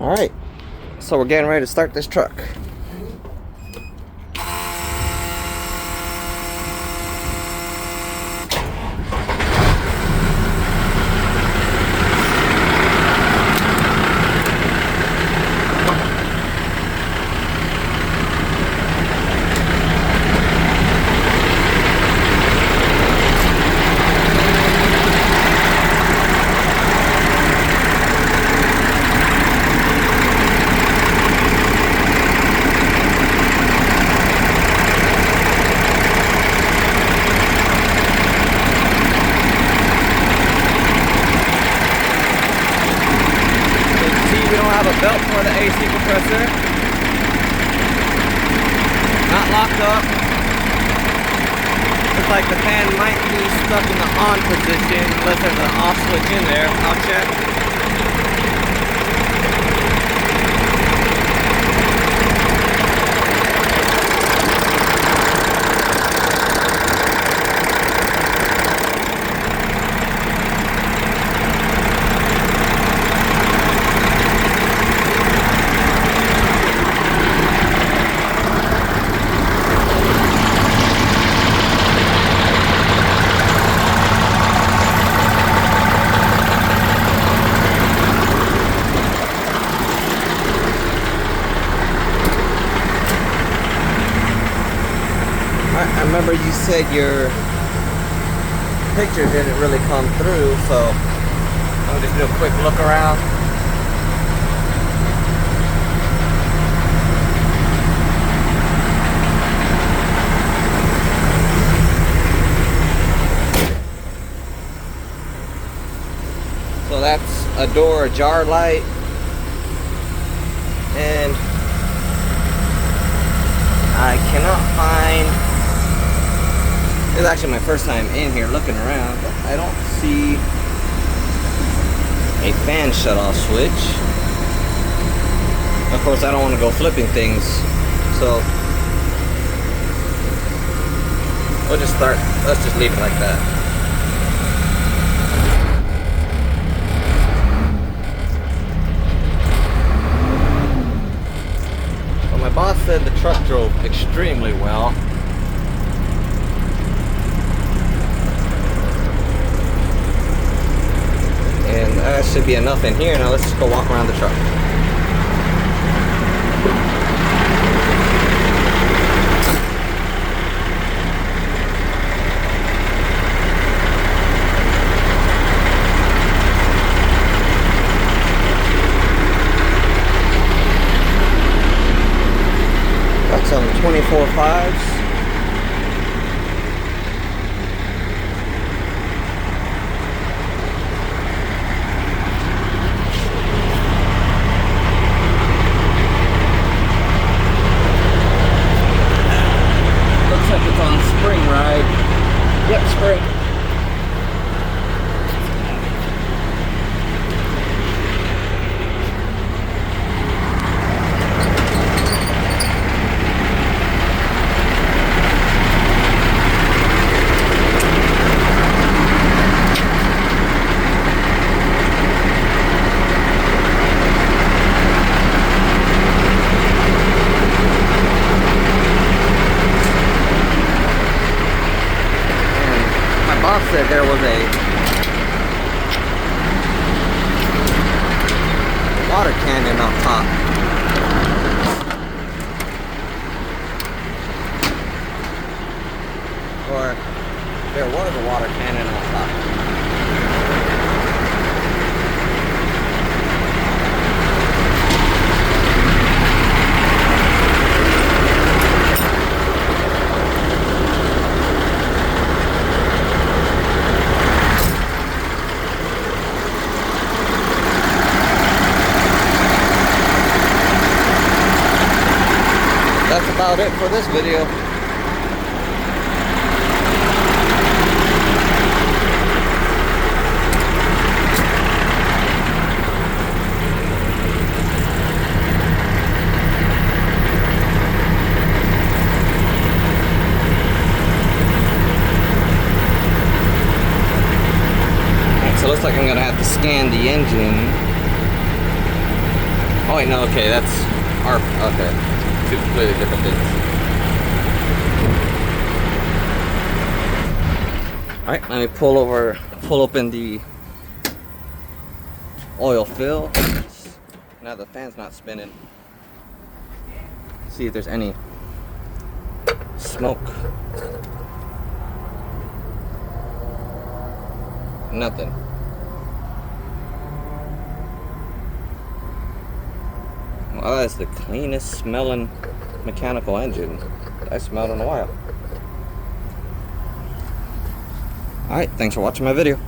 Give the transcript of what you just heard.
Alright, so we're getting ready to start this truck. Have a belt for the AC compressor. Not locked up. Looks like the fan might be stuck in the on position unless there's an off switch in there. I'll check. I remember you said your picture didn't really come through, so I'll just do a quick look around. So that's a door ajar light, and I cannot find. It's actually my first time in here looking around, but I don't see a fan shut-off switch. Of course, I don't want to go flipping things, so let's just leave it like that. So my boss said the truck drove extremely well. And that should be enough in here. Now let's just go walk around the truck. Got some 24 5s. Yep, spring. Said there was a water cannon on top. Or there was a water cannon on top. That's about it for this video. So it looks like I'm gonna have to scan the engine Oh wait, no, okay, that's our, okay. Two completely different things. Alright, let me pull open the oil fill. Now the fan's not spinning. See if there's any smoke. Nothing. Well, that's the cleanest smelling mechanical engine I smelled in a while. Alright, thanks for watching my video.